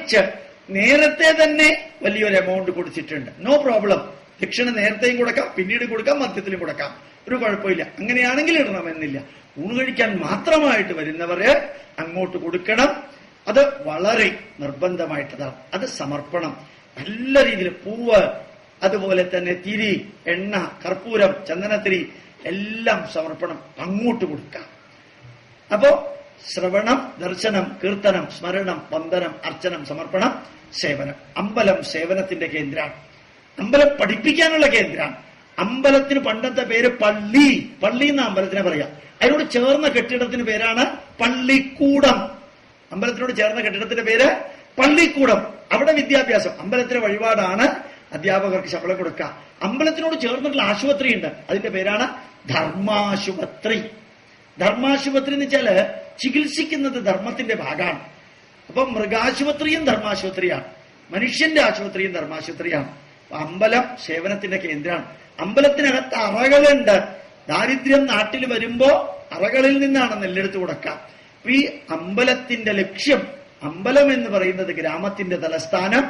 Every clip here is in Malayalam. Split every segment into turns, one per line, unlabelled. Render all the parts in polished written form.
ഭാവിച്ച് നേരത്തെ തന്നെ വലിയൊരു എമൗണ്ട് കൊടുത്തിട്ടുണ്ട്. No problem. ദക്ഷിണ നേരത്തെയും കൊടുക്കാം, പിന്നീട് കൊടുക്കാം, മധ്യത്തിലും കൊടുക്കാം, ഒരു കുഴപ്പമില്ല. അങ്ങനെയാണെങ്കിൽ ഇടണമെന്നില്ല. ഊണ് കഴിക്കാൻ മാത്രമായിട്ട് വരുന്നവര് അങ്ങോട്ട് കൊടുക്കണം. അത് വളരെ നിർബന്ധമായിട്ടതാണ്. അത് സമർപ്പണം. നല്ല രീതിയിൽ പൂവ്, അതുപോലെ തന്നെ തിരി, എണ്ണ, കർപ്പൂരം, ചന്ദനത്തിരി എല്ലാം സമർപ്പണം അങ്ങോട്ട് കൊടുക്കാം. അപ്പോ ശ്രവണം, ദർശനം, കീർത്തനം, സ്മരണം, വന്ദനം, അർച്ചനം, സമർപ്പണം, സേവനം. അമ്പലം സേവനത്തിന്റെ കേന്ദ്രമാണ്. അമ്പലം പഠിപ്പിക്കാനുള്ള കേന്ദ്രമാണ്. അമ്പലത്തിന് പണ്ടത്തെ പേര് പള്ളി. പള്ളി എന്ന അമ്പലത്തിനെ പറയാം. അതിനോട് ചേർന്ന കെട്ടിടത്തിന് പേരാണ് പള്ളിക്കൂടം. അമ്പലത്തിനോട് ചേർന്ന കെട്ടിടത്തിന്റെ പേര് പള്ളിക്കൂടം. അവിടെ വിദ്യാഭ്യാസം. അമ്പലത്തിലെ വഴിപാടാണ് അധ്യാപകർക്ക് ശമ്പളം കൊടുക്കുക. അമ്പലത്തിനോട് ചേർന്നിട്ടുള്ള ആശുപത്രി ഉണ്ട്. അതിന്റെ പേരാണ് ധർമാശുപത്രി. ധർമാശുപത്രി എന്ന് വെച്ചാല് ചികിത്സിക്കുന്നത് ധർമ്മത്തിന്റെ ഭാഗമാണ്. അപ്പൊ മൃഗാശുപത്രിയും ധർമാശുപത്രിയാണ്, മനുഷ്യന്റെ ആശുപത്രിയും ധർമാശുപത്രിയാണ്. അമ്പലം സേവനത്തിന്റെ കേന്ദ്രമാണ്. അമ്പലത്തിനകത്ത് അറകളുണ്ട്. ദാരിദ്ര്യം നാട്ടിൽ വരുമ്പോ അറകളിൽ നിന്നാണ് നെല്ലെടുത്ത് കൊടുക്കാം. അപ്പൊ ഈ അമ്പലത്തിന്റെ ലക്ഷ്യം, അമ്പലം എന്ന് പറയുന്നത് ഗ്രാമത്തിന്റെ തലസ്ഥാനം,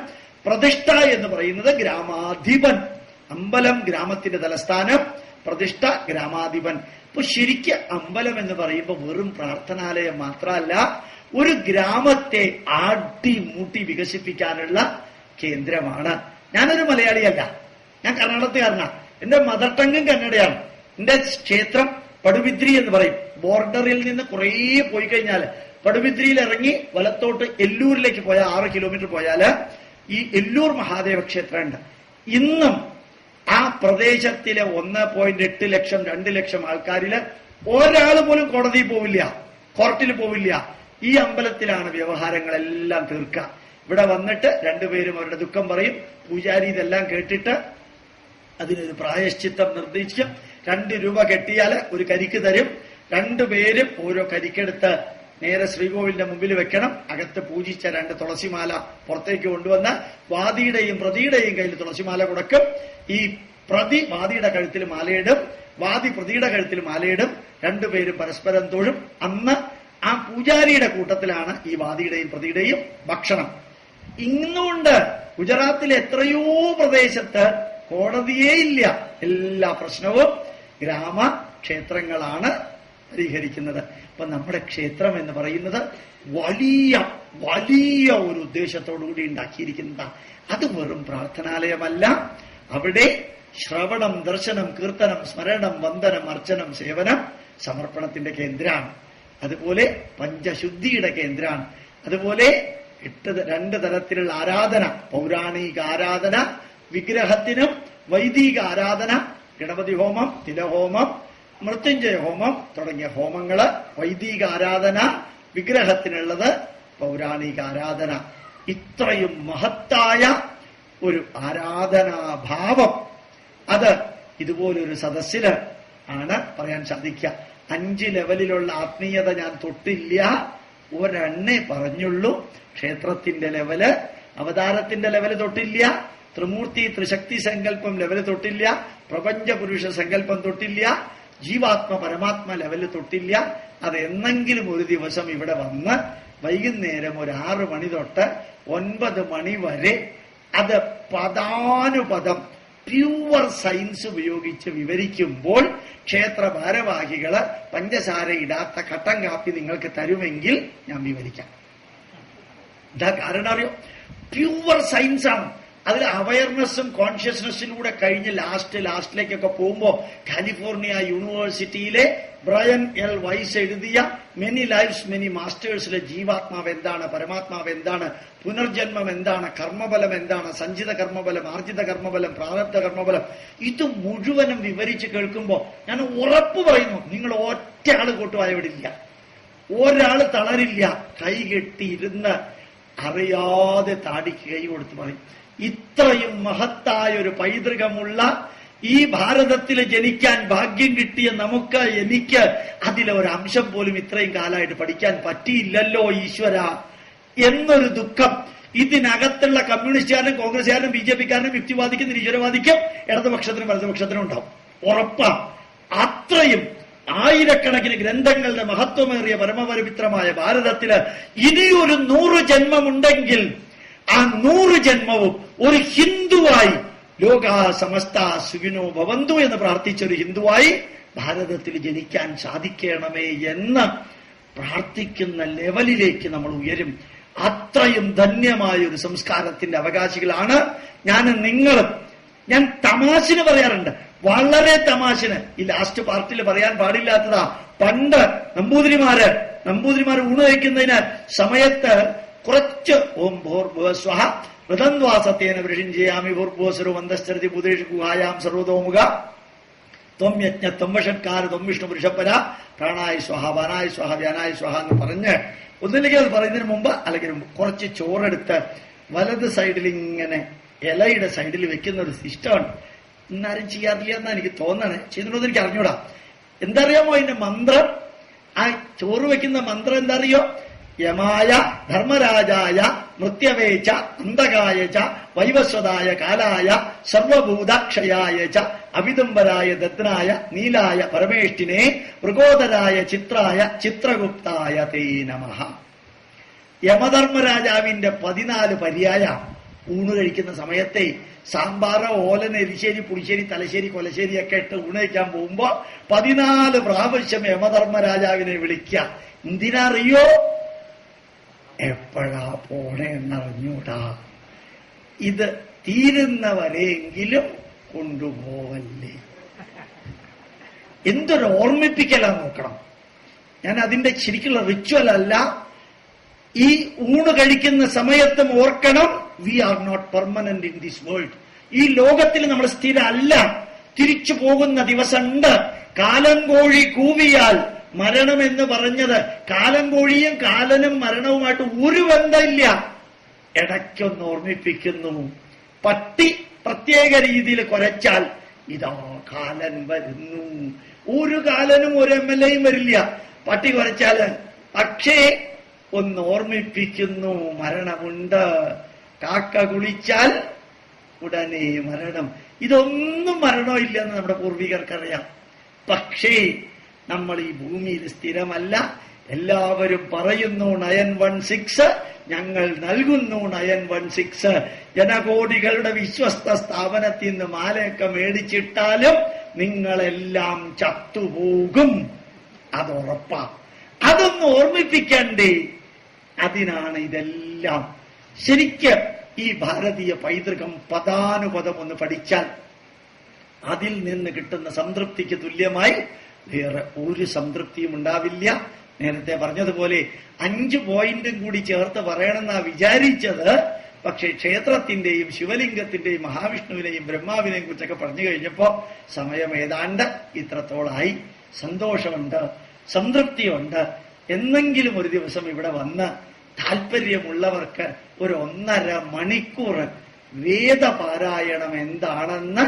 പ്രതിഷ്ഠ എന്ന് പറയുന്നത് ഗ്രാമാധിപൻ. അമ്പലം ഗ്രാമത്തിന്റെ തലസ്ഥാനം, പ്രതിഷ്ഠ ഗ്രാമാധിപൻ. ഇപ്പൊ ശരിക്ക് അമ്പലം എന്ന് പറയുമ്പോൾ വെറും പ്രാർത്ഥനാലയം മാത്രമല്ല, ഒരു ഗ്രാമത്തെ ആട്ടിമൂട്ടി വികസിപ്പിക്കാനുള്ള കേന്ദ്രമാണ്. ഞാനൊരു മലയാളിയല്ല, ഞാൻ കർണാടകത്തുകാരനാണ്. എന്റെ മദർ ടങ്ങും കന്നഡയാണ്. എന്റെ ക്ഷേത്രം പടുബിദ്രി എന്ന് പറയും. ബോർഡറിൽ നിന്ന് കുറേ പോയി കഴിഞ്ഞാൽ പടുബിദ്രിയിൽ ഇറങ്ങി വലത്തോട്ട് എല്ലൂരിലേക്ക് പോയാൽ 6 കിലോമീറ്റർ പോയാല് ഈ എല്ലൂർ മഹാദേവ ക്ഷേത്രമുണ്ട്. ഇന്നും ആ പ്രദേശത്തിലെ 1.8 ലക്ഷം 2 ലക്ഷം ആൾക്കാരില് ഒരാൾ പോലും കോടതിയിൽ പോവില്ല, കോർട്ടിൽ പോവില്ല. ഈ അമ്പലത്തിലാണ് വ്യവഹാരങ്ങളെല്ലാം തീർക്കുക. ഇവിടെ വന്നിട്ട് രണ്ടുപേരും അവരുടെ ദുഃഖം പറയും. പൂജാരി ഇതെല്ലാം കേട്ടിട്ട് അതിനൊരു പ്രായശ്ചിത്തം നിർദ്ദേശിക്കും. 2 രൂപ കെട്ടിയാല് ഒരു കരിക്ക് തരും. രണ്ടുപേരും ഓരോ കരിക്കെടുത്ത് നേരെ ശ്രീകോവിലിന്റെ മുമ്പിൽ വെക്കണം. അകത്ത് പൂജിച്ച 2 തുളസിമാല പുറത്തേക്ക് കൊണ്ടുവന്ന് വാദിയുടെയും പ്രതിയുടെയും കയ്യിൽ തുളസിമാല കൊടുക്കും. ഈ പ്രതി വാദിയുടെ കഴുത്തിൽ മാലയിടും, വാദി പ്രതിയുടെ കഴുത്തിൽ മാലയിടും. രണ്ടുപേരും പരസ്പരം തൊഴും. അന്ന് ആ പൂജാരിയുടെ കൂട്ടത്തിലാണ് ഈ വാദിയുടെയും പ്രതിയുടെയും ഭക്ഷണം. ഇന്നുകൊണ്ട് ഗുജറാത്തിലെ എത്രയോ പ്രദേശത്ത് കോടതിയേ ഇല്ല. എല്ലാ പ്രശ്നവും ഗ്രാമക്ഷേത്രങ്ങളാണ് പരിഹരിക്കുന്നത്. അപ്പൊ നമ്മുടെ ക്ഷേത്രം എന്ന് പറയുന്നത് വലിയ വലിയ ഒരു ഉദ്ദേശത്തോടുകൂടി ഉണ്ടാക്കിയിരിക്കുന്നതാണ്. അത് വെറും പ്രാർത്ഥനാലയമല്ല. അവിടെ ശ്രവണം, ദർശനം, കീർത്തനം, സ്മരണം, വന്ദനം, അർച്ചനം, സേവനം, സമർപ്പണത്തിന്റെ കേന്ദ്രമാണ്. അതുപോലെ പഞ്ചശുദ്ധിയുടെ കേന്ദ്രമാണ്. അതുപോലെ 2 തരത്തിലുള്ള ആരാധന, പൗരാണിക ആരാധന, വിഗ്രഹത്തിനും വൈദിക ആരാധന, ഗണപതി ഹോമം, തിലഹോമം, മൃത്യുഞ്ജയ ഹോമം തുടങ്ങിയ ഹോമങ്ങള്, വൈദിക ആരാധന, വിഗ്രഹത്തിനുള്ളത് പൗരാണിക ആരാധന. ഇത്രയും മഹത്തായ ഒരു ആരാധനാഭാവം അത് ഇതുപോലൊരു സദസ്സില് ആണ് പറയാൻ സാധിക്കുക. 5 ലെവലിലുള്ള ആത്മീയത ഞാൻ തൊട്ടില്ല, ഒരെണ്ണേ പറഞ്ഞുള്ളൂ. ക്ഷേത്രത്തിന്റെ ലെവല്, അവതാരത്തിന്റെ ലെവല് തൊട്ടില്ല, ത്രിമൂർത്തി ത്രിശക്തി സങ്കല്പം ലെവല് തൊട്ടില്ല, പ്രപഞ്ച പുരുഷ സങ്കല്പം തൊട്ടില്ല, ജീവാത്മ പരമാത്മ ലെവല് തൊട്ടില്ല. അത് എന്നെങ്കിലും ഒരു ദിവസം ഇവിടെ വന്ന് വൈകുന്നേരം ഒരു 6 മണി തൊട്ട് 9 മണി വരെ അത് പദാനുപദം പ്യൂവർ സയൻസ് ഉപയോഗിച്ച് വിവരിക്കുമ്പോൾ ക്ഷേത്ര ഭാരവാഹികള് പഞ്ചസാര ഇടാത്ത കട്ടൻ കാപ്പി നിങ്ങൾക്ക് തരുമെങ്കിൽ ഞാൻ വിവരിക്കാം. ഇതാ കാരണം അറിയോ, പ്യൂവർ സയൻസ് ആണ്. അതിൽ അവയർനെസ്സും കോൺഷ്യസ്നെസ്സിലൂടെ കഴിഞ്ഞ് ലാസ്റ്റിലേക്കൊക്കെ പോകുമ്പോ കാലിഫോർണിയ യൂണിവേഴ്സിറ്റിയിലെ ബ്രയൻ എൽ വൈസ് എഴുതിയ മെനി ലൈഫ്സ് മെനി മാസ്റ്റേഴ്സിലെ ജീവാത്മാവ് എന്താണ്, പരമാത്മാവ് എന്താണ്, പുനർജന്മം എന്താണ്, കർമ്മബലം എന്താണ്, സഞ്ചിത കർമ്മബലം, ആർജിത കർമ്മബലം, പ്രാരബ്ധ കർമ്മബലം, ഇത് മുഴുവനും വിവരിച്ച് കേൾക്കുമ്പോ ഞാൻ ഉറപ്പ് പറയുന്നു, നിങ്ങൾ ഒറ്റ ആള് കൂട്ടുവായ വിടില്ല, ഒരാള് തളരില്ല. കൈകെട്ടിയിരുന്ന് അറിയാതെ താടിക്ക് കൈ കൊടുത്ത് പറയും, ഇത്രയും മഹത്തായ ഒരു പൈതൃകമുള്ള ഈ ഭാരതത്തിൽ ജനിക്കാൻ ഭാഗ്യം കിട്ടിയ എനിക്ക് അതിലൊരു അംശം പോലും ഇത്രയും കാലമായിട്ട് പഠിക്കാൻ പറ്റിയില്ലല്ലോ ഈശ്വര എന്നൊരു ദുഃഖം ഇതിനകത്തുള്ള കമ്മ്യൂണിസ്റ്റുകാരനും കോൺഗ്രസ്സുകാരനും BJP-ക്കാരനും യുക്തിവാദിക്കും നിരീശ്വരവാദിക്കും ഇടതുപക്ഷത്തിനും വലതുപക്ഷത്തിനും ഉണ്ടാവും, ഉറപ്പാ. അത്രയും ആയിരക്കണക്കിന് ഗ്രന്ഥങ്ങളുടെ മഹത്വമേറിയ പരമപവിത്രമായ ഭാരതത്തില് ഇനിയൊരു 100 ജന്മമുണ്ടെങ്കിൽ ആ 100 ജന്മവും ഒരു ഹിന്ദുവായി ലോക സമസ്ത സുഖിനോ ഭവന്തു എന്ന് പ്രാർത്ഥിച്ച ഒരു ഹിന്ദുവായി ഭാരതത്തിൽ ജനിക്കാൻ സാധിക്കണമേ എന്ന് പ്രാർത്ഥിക്കുന്ന ലെവലിലേക്ക് നമ്മൾ ഉയരും. അത്രയും ധന്യമായ ഒരു സംസ്കാരത്തിന്റെ അവകാശികളാണ് ഞാനും നിങ്ങളും. ഞാൻ തമാശന് പറയാറുണ്ട്, വളരെ തമാശന്. ഈ ലാസ്റ്റ് പാർട്ടിൽ പറയാൻ പാടില്ലാത്തതാ. പണ്ട് നമ്പൂതിരിമാര് ഊണ് കഴിക്കുന്നതിന് സമയത്ത് കുറച്ച് ഓം ഭൂർഭുവസ്വഹ മൃതന്വാസത്തേന വൃഷിം ചെയ്യാമി ഭൂർഭുവസ്വരോ മന്ദശ്ചരതി ഭൂതേഷു ഗുഹായാം സർവതോമുഖ ത്വം യജ്ഞ ത്വം വഷത്കാര ത്വം വിഷ്ണു വൃഷപ്പര പ്രാണായ സ്വഹ വാനായ സ്വഹ വ്യാനായ സ്വഹ എന്ന് പറഞ്ഞ് ഒന്നില്ലെങ്കിൽ അത് പറയുന്നതിന് മുമ്പ് അല്ലെങ്കിൽ കുറച്ച് ചോറെടുത്ത് വലത് സൈഡിൽ ഇങ്ങനെ ഇലയുടെ സൈഡിൽ വെക്കുന്ന ഒരു സിസ്റ്റമാണ്. ഇന്നാരും ചെയ്യാറില്ല എന്നാ എനിക്ക് തോന്നണേ. ചെയ്തിട്ടുണ്ടോ എനിക്ക് അറിഞ്ഞൂടാ. എന്താ അറിയാമോ അതിന്റെ മന്ത്രം? ആ ചോറ് വെക്കുന്ന മന്ത്രം എന്താ അറിയോ? യമായ ധർമ്മരാജായ മൃത്യവേച്ച അന്തകായ ച വൈവസ്വതായ കാലായ സർവഭൂതക്ഷയായ ച അവിദംബരായ ദദ്നായ നീലായ പരമേഷ്ഠിനെ മൃഗോദരായ ചിത്രായ ചിത്രഗുപ്തായ തേ നമഃ. യമധർമ്മരാജാവിന്റെ 14 പര്യായ ഊണ് കഴിക്കുന്ന സമയത്തെ സാമ്പാറ്, ഓലൻ, എരിശ്ശേരി, പുളിശ്ശേരി, തലശ്ശേരി, കൊലശ്ശേരി ഒക്കെ ഇട്ട് ഊണ് കഴിക്കാൻ പോകുമ്പോ 14 പ്രാവശ്യം യമധർമ്മരാജാവിനെ വിളിക്കുക. എന്തിനറിയോ? എപ്പോഴാ പോണേ എന്നറിഞ്ഞൂടാ. ഇത് തീരുന്നവരെങ്കിലും കൊണ്ടുപോവല്ലേ. എന്തൊരു ഓർമ്മിപ്പിക്കലാ നോക്കണം. ഞാൻ അതിന്റെ ശരിക്കുള്ള റിച്വൽ അല്ല. ഈ ഊണ് കഴിക്കുന്ന സമയത്തും ഓർക്കണം, we are not permanent in this world. ഈ ലോകത്തിൽ നമ്മൾ സ്ഥിരമല്ല. തിരിച്ചു പോകുന്ന ദിവസമുണ്ട്. കാലം കോഴി കൂവിയാൽ മരണം എന്ന് പറഞ്ഞത് കാലം കോഴിയും കാലനും മരണവുമായിട്ട് ഒരു ബന്ധമില്ല. ഇടയ്ക്കൊന്ന് ഓർമ്മിപ്പിക്കുന്നു. പട്ടി പ്രത്യേക രീതിയിൽ കുരച്ചാൽ ഇതാ കാലൻ വരുന്നു. ഒരു കാലനും ഒരു MLA വരില്ല പട്ടി കുരച്ചാല്. പക്ഷേ ഒന്ന് ഓർമ്മിപ്പിക്കുന്നു, മരണമുണ്ട്. കാക്ക കുളിച്ചാൽ ഉടനെ മരണം. ഇതൊന്നും മരണമില്ലെന്ന് നമ്മുടെ പൂർവികർക്കറിയാം. പക്ഷേ നമ്മൾ ഈ ഭൂമിയിൽ സ്ഥിരമല്ല. എല്ലാവരും പറയുന്നു 916, ഞങ്ങൾ നൽകുന്നു 916. ജനകോടികളുടെ വിശ്വസ്ത സ്ഥാപനത്തിൽ നിന്ന് മാലയൊക്കെ മേടിച്ചിട്ടാലും നിങ്ങളെല്ലാം ചത്തുപോകും, അതുറപ്പാ. അതൊന്ന് ഓർമ്മിപ്പിക്കണ്ടേ? അതിനാണ് ഇതെല്ലാം. ശരിക്ക് ഈ ഭാരതീയ പൈതൃകം പദാനുപദം ഒന്ന് പഠിച്ചാൽ അതിൽ നിന്ന് കിട്ടുന്ന സംതൃപ്തിക്ക് തുല്യമായി വേറെ ഒരു സംതൃപ്തിയും ഉണ്ടാവില്ല. നേരത്തെ പറഞ്ഞതുപോലെ 5 പോയിന്റും കൂടി ചേർത്ത് പറയണമെന്നാ വിചാരിച്ചത്. പക്ഷെ ക്ഷേത്രത്തിന്റെയും ശിവലിംഗത്തിന്റെയും മഹാവിഷ്ണുവിനെയും ബ്രഹ്മാവിനെയും കുറിച്ചൊക്കെ പറഞ്ഞു കഴിഞ്ഞപ്പോ സമയം ഏതാണ്ട് ഇത്രത്തോളായി. സന്തോഷമുണ്ട്, സംതൃപ്തിയുണ്ട്. എന്നെങ്കിലും ഒരു ദിവസം ഇവിടെ വന്ന് താല്പര്യമുള്ളവർക്ക് ഒരു 1.5 മണിക്കൂർ വേദപാരായണം എന്താണെന്ന്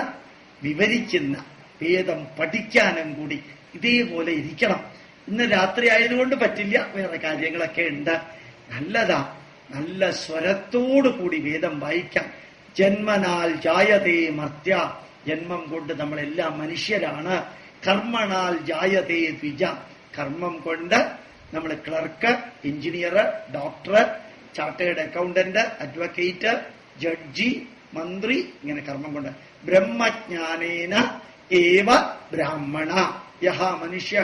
വിവരിക്കുന്ന, വേദം പഠിക്കാനും കൂടി ഇതേപോലെ ഇരിക്കണം. ഇന്ന് രാത്രി ആയതുകൊണ്ട് പറ്റില്ല, വേറെ കാര്യങ്ങളൊക്കെ ഉണ്ട്. നല്ലതാ, നല്ല സ്വരത്തോടു കൂടി വേദം വായിക്കാം. ജന്മനാൽ ജായതേ മർത്യ, ജന്മം കൊണ്ട് നമ്മളെല്ലാം മനുഷ്യരാണ്. കർമ്മണാൽ ജായതേ ദ്വിജ, കർമ്മം കൊണ്ട് നമ്മൾ clerk, engineer, doctor, chartered accountant, advocate, judge, മന്ത്രി, ഇങ്ങനെ കർമ്മം കൊണ്ട്. ബ്രഹ്മജ്ഞാനേന ഏവ ബ്രാഹ്മണ യഹ മനുഷ്യ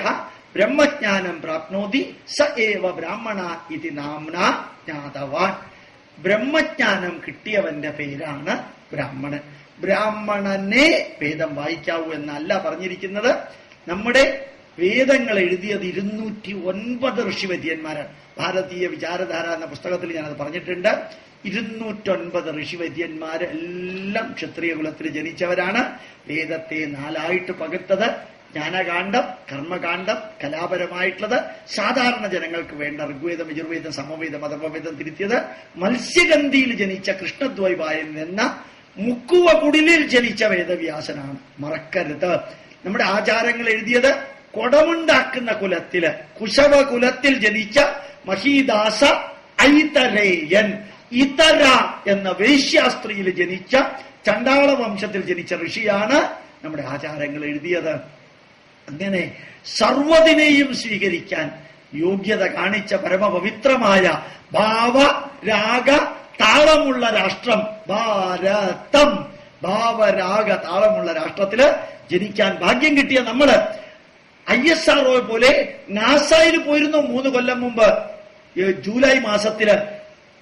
ബ്രഹ്മജ്ഞാനം പ്രാപ്നോതി സ ഏവ ബ്രാഹ്മണ ഇതി നാംന ജ്ഞാതവാൻ. ബ്രഹ്മജ്ഞാനം കിട്ടിയവന്റെ പേരാണ് ബ്രാഹ്മണൻ. ബ്രാഹ്മണനെ വേദം വായിക്കാവൂ എന്നല്ല പറഞ്ഞിരിക്കുന്നത്. നമ്മുടെ വേദങ്ങൾ എഴുതിയത് 209 ഋഷിവര്യന്മാരാണ്. ഭാരതീയ വിചാരധാര എന്ന പുസ്തകത്തിൽ ഞാനത് പറഞ്ഞിട്ടുണ്ട്. 209 ഋഷിവര്യന്മാര് എല്ലാം ക്ഷത്രിയ കുലത്തിൽ ജനിച്ചവരാണ്. വേദത്തെ 4ആയിട്ട് പകുത്തത്. ജ്ഞാനകാന്ഡം, കർമ്മകാന്ഡം, കലാപരമായിട്ടുള്ളത്, സാധാരണ ജനങ്ങൾക്ക് വേണ്ട ഋഗ്വേദം, യജുർവേദം, സമവേദം, അഥർവവേദം തിരുത്തിയത്. മത്സ്യഗന്ധിയിൽ ജനിച്ച കൃഷ്ണദ്വൈപായൻ എന്ന മുക്കുവ കുടിലിൽ ജനിച്ച വേദവ്യാസനാണ്, മറക്കരുത്. നമ്മുടെ ആചാരങ്ങൾ എഴുതിയത് കൊടമുണ്ടാക്കുന്ന കുലത്തില്, കുശവ കുലത്തിൽ ജനിച്ച മഹീദാസ ഐതരേയൻ. ഇതര എന്ന വേശ്യാസ്ത്രീയിൽ ജനിച്ച ചണ്ടാള വംശത്തിൽ ജനിച്ച ഋഷിയാണ് നമ്മുടെ ആചാരങ്ങൾ എഴുതിയത്. അങ്ങനെ സർവ്വതിനെയും സ്വീകരിക്കാൻ യോഗ്യത കാണിച്ച പരമപവിത്രമായ ഭാവ രാഗ താളമുള്ള രാഷ്ട്രം ഭാരതം, ഭാവരാഗ താളമുള്ള രാഷ്ട്രത്തില് ജനിക്കാൻ ഭാഗ്യം കിട്ടിയ നമ്മള് ISRO പോലെ നാസയിൽ പോയിരുന്നു 3 കൊല്ലം മുമ്പ്. ജൂലൈ മാസത്തില്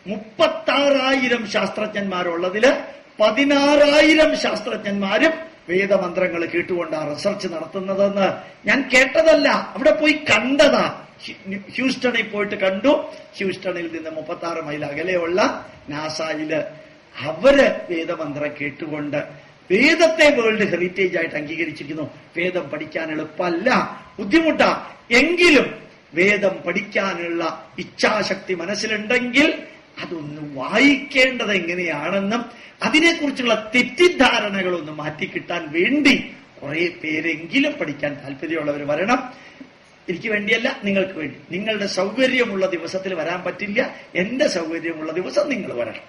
36,000 ശാസ്ത്രജ്ഞന്മാരുള്ളതില് 16,000 ശാസ്ത്രജ്ഞന്മാരും വേദമന്ത്രങ്ങൾ കേട്ടുകൊണ്ടാണ് റിസർച്ച് നടത്തുന്നതെന്ന് ഞാൻ കേട്ടതല്ല, അവിടെ പോയി കണ്ടതാ. ഹ്യൂസ്റ്റണിൽ പോയിട്ട് കണ്ടു. ഹ്യൂസ്റ്റണിൽ നിന്ന് 36 മൈൽ അകലെയുള്ള നാസയില് അവര് വേദമന്ത്രം കേട്ടുകൊണ്ട് വേദത്തെ വേൾഡ് ഹെറിറ്റേജ് ആയിട്ട് അംഗീകരിച്ചിരിക്കുന്നു. വേദം പഠിക്കാൻ എളുപ്പമല്ല, ബുദ്ധിമുട്ടാ. എങ്കിലും വേദം പഠിക്കാനുള്ള ഇച്ഛാശക്തി മനസ്സിലുണ്ടെങ്കിൽ അതൊന്ന് വായിക്കേണ്ടത് എങ്ങനെയാണെന്നും അതിനെക്കുറിച്ചുള്ള തെറ്റിദ്ധാരണകളൊന്ന് മാറ്റിക്കിട്ടാൻ വേണ്ടി കുറെ പേരെങ്കിലും പഠിക്കാൻ താല്പര്യമുള്ളവർ വരണം. എനിക്ക് വേണ്ടിയല്ല, നിങ്ങൾക്ക് വേണ്ടി. നിങ്ങളുടെ സൗകര്യമുള്ള ദിവസത്തിൽ വരാൻ പറ്റില്ല, എന്റെ സൗകര്യമുള്ള ദിവസം നിങ്ങൾ വരണം.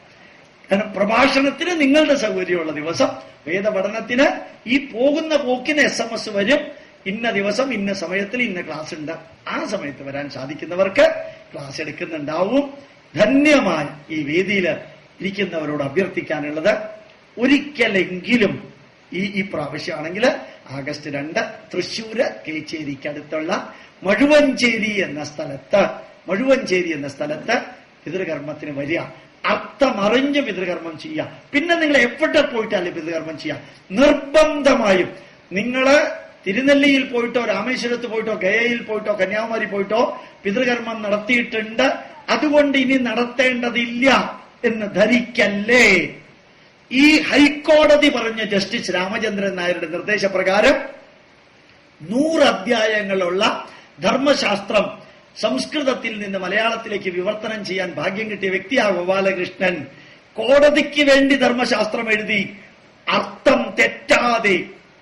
കാരണം പ്രഭാഷണത്തിന് നിങ്ങളുടെ സൗകര്യമുള്ള ദിവസം, വേദപഠനത്തിന് ഈ പോകുന്ന പോക്കിന് SMS വരും, ഇന്ന ദിവസം ഇന്ന സമയത്തിൽ ഇന്ന ക്ലാസ് ഉണ്ട്. ആ സമയത്ത് വരാൻ സാധിക്കുന്നവർക്ക് ക്ലാസ് എടുക്കുന്നുണ്ടാവും. ധന്യമായ ഈ വേദിയിൽ ഇരിക്കുന്നവരോട് അഭ്യർത്ഥിക്കാനുള്ളത്, ഒരിക്കലെങ്കിലും ഈ പ്രാവശ്യമാണെങ്കിൽ ആഗസ്റ്റ് 2 തൃശ്ശൂര് കേച്ചേരിക്ക് അടുത്തുള്ള മഴുവഞ്ചേരി എന്ന സ്ഥലത്ത് പിതൃകർമ്മത്തിന് വരിക. അർത്ഥമറിഞ്ഞ് പിതൃകർമ്മം ചെയ്യുക. പിന്നെ നിങ്ങൾ എവിടെ പോയിട്ടല്ലേ പിതൃകർമ്മം ചെയ്യുക. നിർബന്ധമായും നിങ്ങള് തിരുനെല്ലിയിൽ പോയിട്ടോ രാമേശ്വരത്ത് പോയിട്ടോ ഗയയിൽ പോയിട്ടോ കന്യാകുമാരി പോയിട്ടോ പിതൃകർമ്മം നടത്തിയിട്ടുണ്ട്, അതുകൊണ്ട് ഇനി നടത്തേണ്ടതില്ല എന്ന് ധരിക്കല്ലേ. ഈ ഹൈക്കോടതി പറഞ്ഞ ജസ്റ്റിസ് രാമചന്ദ്രൻ നായരുടെ നിർദ്ദേശപ്രകാരം 100 അധ്യായങ്ങളുള്ള ധർമ്മശാസ്ത്രം സംസ്കൃതത്തിൽ നിന്ന് മലയാളത്തിലേക്ക് വിവർത്തനം ചെയ്യാൻ ഭാഗ്യം കിട്ടിയ വ്യക്തിയാണ് ഗോപാലകൃഷ്ണൻ. കോടതിക്ക് വേണ്ടി ധർമ്മശാസ്ത്രം എഴുതി, അർത്ഥം തെറ്റാതെ.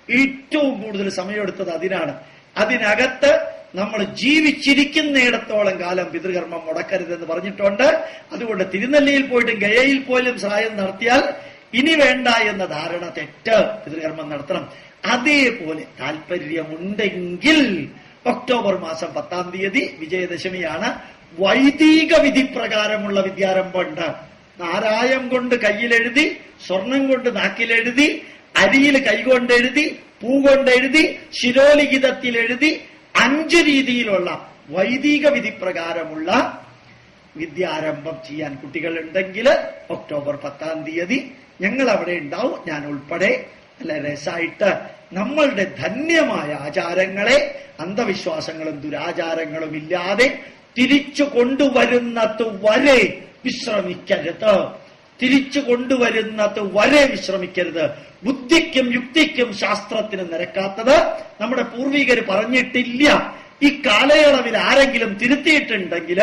ഏറ്റവും കൂടുതൽ സമയമെടുത്തത് അതിനാണ്. അതിനകത്ത് നമ്മൾ ജീവിച്ചിരിക്കുന്നിടത്തോളം കാലം പിതൃകർമ്മം മുടക്കരുതെന്ന് പറഞ്ഞിട്ടുണ്ട്. അതുകൊണ്ട് തിരുനെല്ലിയിൽ പോയിട്ടും ഗയയിൽ പോലും ശ്രായം നടത്തിയാൽ ഇനി വേണ്ട എന്ന ധാരണ തെറ്റ്. പിതൃകർമ്മം നടത്തണം. അതേപോലെ താല്പര്യമുണ്ടെങ്കിൽ ഒക്ടോബർ മാസം 10-ാം തീയതി വിജയദശമിയാണ്. വൈദിക വിധി പ്രകാരമുള്ള വിദ്യാരംഭമുണ്ട്. നാരായം കൊണ്ട് കയ്യിലെഴുതി, സ്വർണം കൊണ്ട് നാക്കിലെഴുതി, അരിയിൽ കൈകൊണ്ടെഴുതി, പൂ കൊണ്ടെഴുതി, ശിരോലിഖിതത്തിൽ എഴുതി, 5 രീതിയിലുള്ള വൈദിക വിധി പ്രകാരമുള്ള വിദ്യാരംഭം ചെയ്യാൻ കുട്ടികളുണ്ടെങ്കിൽ ഒക്ടോബർ 10-ാം തീയതി ഞങ്ങൾ അവിടെ ഉണ്ടാവും, ഞാൻ ഉൾപ്പെടെ. നല്ല രസമായിട്ട് നമ്മളുടെ ധന്യമായ ആചാരങ്ങളെ അന്ധവിശ്വാസങ്ങളും ദുരാചാരങ്ങളും ഇല്ലാതെ തിരിച്ചു കൊണ്ടുവരുന്നത് വരെ വിശ്രമിക്കരുത്. ബുദ്ധിക്കും യുക്തിക്കും ശാസ്ത്രത്തിനും നിരക്കാത്തത് നമ്മുടെ പൂർവികർ പറഞ്ഞിട്ടില്ല. ഈ കാലയളവിൽ ആരെങ്കിലും തിരുത്തിയിട്ടുണ്ടെങ്കിൽ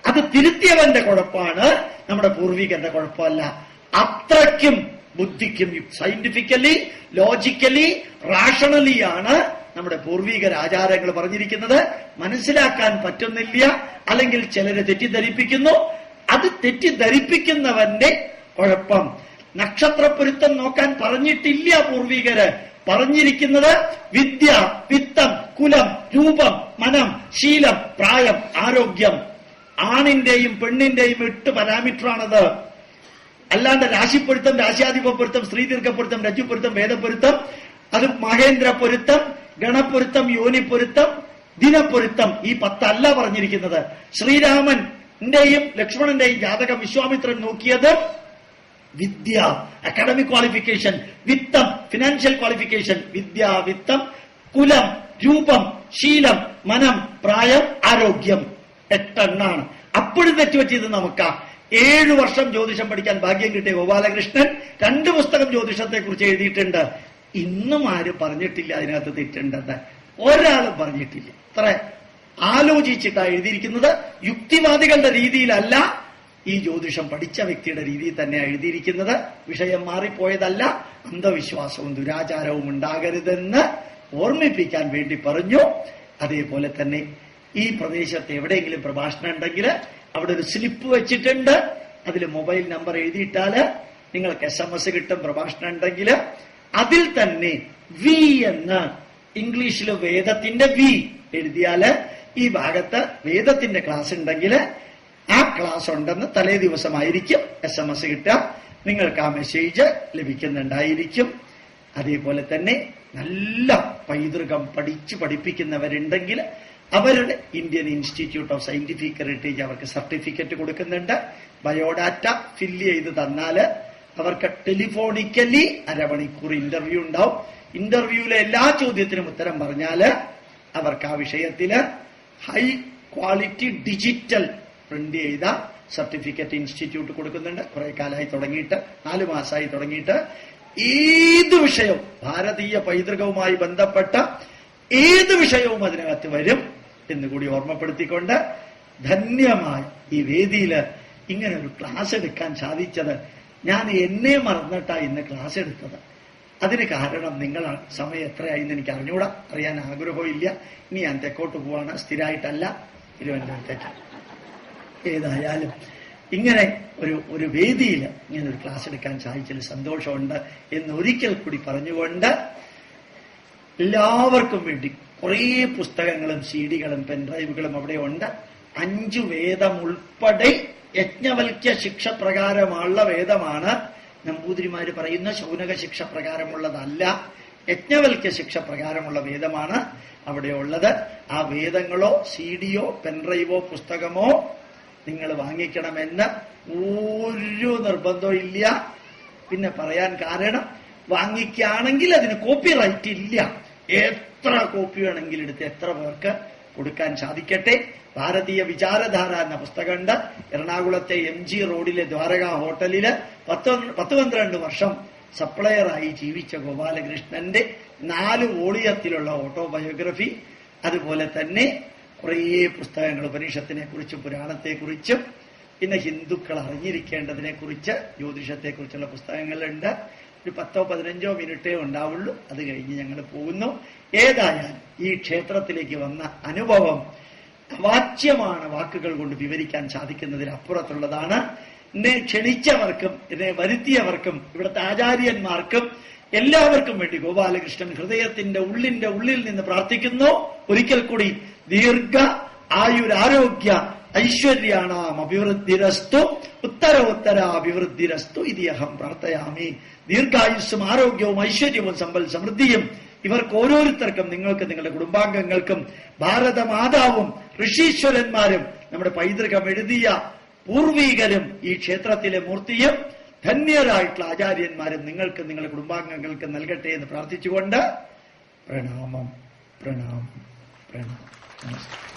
അത് തിരുത്തിയവന്റെ കുഴപ്പമാണ്, നമ്മുടെ പൂർവികന്റെ കുഴപ്പമല്ല. അത്രയ്ക്കും ബുദ്ധിക്കും സയന്റിഫിക്കലി, ലോജിക്കലി, റാഷണലിയാണ് നമ്മുടെ പൂർവികർ ആചാരങ്ങൾ പറഞ്ഞിരിക്കുന്നത്. മനസ്സിലാക്കാൻ പറ്റുന്നില്ല, അല്ലെങ്കിൽ ചിലര് തെറ്റിദ്ധരിപ്പിക്കുന്നു. അത് തെറ്റിദ്ധരിപ്പിക്കുന്നവന്റെ കുഴപ്പം. നക്ഷത്രപ്പൊരുത്തം നോക്കാൻ പറഞ്ഞിട്ടില്ല പൂർവികര്. പറഞ്ഞിരിക്കുന്നത് വിദ്യ, വിത്തം, കുലം, രൂപം, മനം, ശീലം, പ്രായം, ആരോഗ്യം. ആണിന്റെയും പെണ്ണിന്റെയും 8 പാരാമീറ്ററാണത്. അല്ലാണ്ട് രാശിപ്പൊരുത്തം, രാശ്യാധിപപ്പൊരുത്തം, സ്ത്രീദീർഘപ്പൊരുത്തം, രജ്ജുപ്പൊരുത്തം, വേദപ്പൊരുത്തം, അത് മഹേന്ദ്ര പൊരുത്തം, ഗണപ്പൊരുത്തം, യോനിപ്പൊരുത്തം, ദിനപ്പൊരുത്തം, ഈ 10 അല്ല പറഞ്ഞിരിക്കുന്നത്. ശ്രീരാമന്റെയും ലക്ഷ്മണന്റെയും ജാതകം വിശ്വാമിത്രൻ നോക്കിയത് വിദ്യ, അക്കാഡമിക് ക്വാളിഫിക്കേഷൻ, വിത്തം, ഫിനാൻഷ്യൽ ക്വാളിഫിക്കേഷൻ, വിദ്യ, വിത്തം, കുലം, രൂപം, ശീലം, മനം, പ്രായം, ആരോഗ്യം. 8 എണ്ണാണ്. അപ്പോഴും തെറ്റുപറ്റിയത് നമുക്കാ. 7 വർഷം ജ്യോതിഷം പഠിക്കാൻ ഭാഗ്യം കിട്ടിയ ഗോപാലകൃഷ്ണൻ 2 പുസ്തകം ജ്യോതിഷത്തെ കുറിച്ച് എഴുതിയിട്ടുണ്ട്. ഇന്നും ആരും പറഞ്ഞിട്ടില്ല അതിനകത്ത് തെറ്റുണ്ടെന്ന്. ഒരാളും പറഞ്ഞിട്ടില്ല. അത്ര ആലോചിച്ചിട്ടാണ് എഴുതിയിരിക്കുന്നത്. യുക്തിവാദികളുടെ രീതിയിലല്ല, ഈ ജ്യോതിഷം പഠിച്ച വ്യക്തിയുടെ രീതിയിൽ തന്നെയാണ് എഴുതിയിരിക്കുന്നത്. വിഷയം മാറിപ്പോയതല്ല. അന്ധവിശ്വാസവും ദുരാചാരവും ഉണ്ടാകരുതെന്ന് ഓർമ്മിപ്പിക്കാൻ വേണ്ടി പറഞ്ഞു. അതേപോലെ തന്നെ ഈ പ്രദേശത്ത് എവിടെയെങ്കിലും പ്രഭാഷണം ഉണ്ടെങ്കിൽ അവിടെ ഒരു സ്ലിപ്പ് വെച്ചിട്ടുണ്ട്. അതിൽ മൊബൈൽ നമ്പർ എഴുതിയിട്ടാല് നിങ്ങൾക്ക് SMS കിട്ടും. പ്രഭാഷണം ഉണ്ടെങ്കിൽ അതിൽ തന്നെ വി എന്ന് ഇംഗ്ലീഷിൽ വേദത്തിന്റെ വി എഴുതിയാല് ഈ ഭാഗത്ത് വേദത്തിന്റെ ക്ലാസ് ഉണ്ടെങ്കിൽ ആ ക്ലാസ് ഉണ്ടെന്ന് തലേ ദിവസമായിരിക്കും SMS കിട്ടുക. നിങ്ങൾക്ക് ആ മെസ്സേജ് ലഭിക്കുന്നുണ്ടായിരിക്കും. അതേപോലെ തന്നെ നല്ല പൈതൃകം പഠിപ്പിക്കുന്നവരുണ്ടെങ്കിൽ അവരുടെ Indian institute of scientific heritage അവർക്ക് സർട്ടിഫിക്കറ്റ് കൊടുക്കുന്നുണ്ട്. ബയോഡാറ്റ ഫില്ല് ചെയ്ത് തന്നാൽ അവർക്ക് ടെലിഫോണിക്കലി അരമണിക്കൂർ ഇന്റർവ്യൂ ഉണ്ടാവും. ഇന്റർവ്യൂവിലെ എല്ലാ ചോദ്യത്തിനും ഉത്തരം പറഞ്ഞാൽ അവർക്ക് ആ വിഷയത്തില് ഹൈ ക്വാളിറ്റി ഡിജിറ്റൽ പ്രിന്റ് ചെയ്ത സർട്ടിഫിക്കറ്റ് ഇൻസ്റ്റിറ്റ്യൂട്ട് കൊടുക്കുന്നുണ്ട്. കുറെ കാലമായി തുടങ്ങിയിട്ട്, 4 മാസമായി തുടങ്ങിയിട്ട്. ഏത് വിഷയവും, ഭാരതീയ പൈതൃകവുമായി ബന്ധപ്പെട്ട ഏത് വിഷയവും അതിനകത്ത് വരും എന്നുകൂടി ഓർമ്മപ്പെടുത്തിക്കൊണ്ട്, ധന്യമായ ഈ വേദിയിൽ ഇങ്ങനെ ഒരു ക്ലാസ് എടുക്കാൻ സാധിച്ചത്, ഞാൻ എന്നെ മറന്നിട്ടാ ഇന്ന് ക്ലാസ് എടുത്തത്. അതിന് കാരണം നിങ്ങളാണ്. സമയം എത്രയായിന്ന് എനിക്ക് അറിഞ്ഞൂടാ, അറിയാൻ ആഗ്രഹവും ഇല്ല. ഇനി ഞാൻ തെക്കോട്ട് പോവാണ്, സ്ഥിരമായിട്ടല്ല, തിരുവനന്തപുരത്തേക്ക്. ഏതായാലും ഇങ്ങനെ ഒരു വേദിയിൽ ഇങ്ങനെ ഒരു ക്ലാസ് എടുക്കാൻ സാധിച്ചതിൽ സന്തോഷമുണ്ട് എന്നൊരിക്കൽ കൂടി പറഞ്ഞുകൊണ്ട്, എല്ലാവർക്കും വേണ്ടി കുറേ പുസ്തകങ്ങളും CD-കളും പെൻഡ്രൈവുകളും അവിടെ ഉണ്ട്. 5 വേദം ഉൾപ്പെടെ യജ്ഞവൽക്യ ശിക്ഷ പ്രകാരമുള്ള വേദമാണ്. നമ്പൂതിരിമാര് പറയുന്ന ശൗനക ശിക്ഷ പ്രകാരമുള്ളതല്ല, യജ്ഞവൽക്യ ശിക്ഷ പ്രകാരമുള്ള വേദമാണ് അവിടെ ഉള്ളത്. ആ വേദങ്ങളോ CD-യോ പെൻഡ്രൈവോ പുസ്തകമോ നിങ്ങൾ വാങ്ങിക്കണമെന്ന് ഒരു നിർബന്ധവും ഇല്ല. പിന്നെ പറയാൻ കാരണം, വാങ്ങിക്കുകയാണെങ്കിൽ അതിന് കോപ്പിറൈറ്റ് ഇല്ല. എത്ര കോപ്പി വേണമെങ്കിലും എടുത്ത് എത്ര പേർക്ക് കൊടുക്കാൻ സാധിക്കട്ടെ. ഭാരതീയ വിചാരധാര എന്ന പുസ്തകമുണ്ട്. എറണാകുളത്തെ MG റോഡിലെ ദ്വാരക ഹോട്ടലില് 10-12 വർഷം സപ്ലയറായി ജീവിച്ച ഗോപാലകൃഷ്ണന്റെ 4 വോളിയത്തിലുള്ള ഓട്ടോബയോഗ്രഫി, അതുപോലെ തന്നെ കുറേ പുസ്തകങ്ങൾ ഉപനിഷത്തിനെ കുറിച്ചും പുരാണത്തെക്കുറിച്ചും പിന്നെ ഹിന്ദുക്കൾ അറിഞ്ഞിരിക്കേണ്ടതിനെ കുറിച്ച് ജ്യോതിഷത്തെക്കുറിച്ചുള്ള പുസ്തകങ്ങളുണ്ട്. ഒരു 10-15 മിനിറ്റേ ഉണ്ടാവുള്ളൂ, അത് കഴിഞ്ഞ് ഞങ്ങൾ പോകുന്നു. ഏതായാലും ഈ ക്ഷേത്രത്തിലേക്ക് വന്ന അനുഭവം അവാച്യമാണ്, വാക്കുകൾ കൊണ്ട് വിവരിക്കാൻ സാധിക്കുന്നതിനപ്പുറത്തുള്ളതാണ്. എന്നെ ക്ഷണിച്ചവർക്കും എന്നെ വരുത്തിയവർക്കും ഇവിടുത്തെ ആചാര്യന്മാർക്കും എല്ലാവർക്കും വേണ്ടി ഗോപാലകൃഷ്ണൻ ഹൃദയത്തിന്റെ ഉള്ളിൽ നിന്ന് പ്രാർത്ഥിക്കുന്നു. ഒരിക്കൽ കൂടി ദീർഘ ആയുരാരോഗ്യ ഐശ്വര്യാണാം അഭിവൃദ്ധിരസ്തു ഉത്തരോത്തര അഭിവൃദ്ധിരസ്തു ഇതി അഹം പ്രാർത്ഥയാമി. ദീർഘായുസ്സും ആരോഗ്യവും ഐശ്വര്യവും സമ്പൽ സമൃദ്ധിയും ഇവർക്ക് ഓരോരുത്തർക്കും, നിങ്ങൾക്ക്, നിങ്ങളുടെ കുടുംബാംഗങ്ങൾക്കും, ഭാരതമാതാവും ഋഷീശ്വരന്മാരും നമ്മുടെ പൈതൃകം എഴുതിയ പൂർവീകരും ഈ ക്ഷേത്രത്തിലെ മൂർത്തിയും ധന്യരായിട്ടുള്ള ആചാര്യന്മാരും നിങ്ങൾക്ക്, നിങ്ങളുടെ കുടുംബാംഗങ്ങൾക്ക് നൽകട്ടെ എന്ന് പ്രാർത്ഥിച്ചുകൊണ്ട് പ്രണാമം, പ്രണാമം, പ്രണാമം. നമസ്കാരം.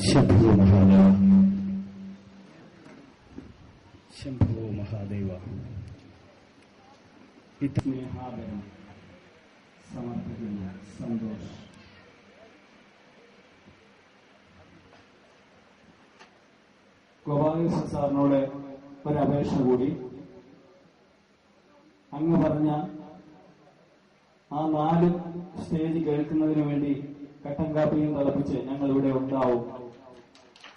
ശംഭോ മഹാദേവ, ശംഭോ മഹാദേവ. സ്നേഹാദരം സമർപ്പിക്കുന്ന സന്തോഷ്. ഗോപാലകൃഷ്ണൻ സാറിനോട് ഒരപേക്ഷ കൂടി. അങ്ങ് പറഞ്ഞ ആ 4 സ്റ്റേജ് കേൾക്കുന്നതിന് വേണ്ടി കട്ടൻ കാപ്പിയും തിളപ്പിച്ച് ഞങ്ങൾ ഇവിടെ ഉണ്ടാവും.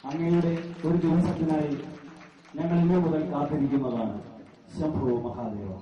അങ്ങയുടെ ഒരു ദിവസത്തിനായി ഞങ്ങൾ ഇന്നു മുതൽ കാത്തിരിക്കുന്നതാണ്. ശംഭോ മഹാദേവ.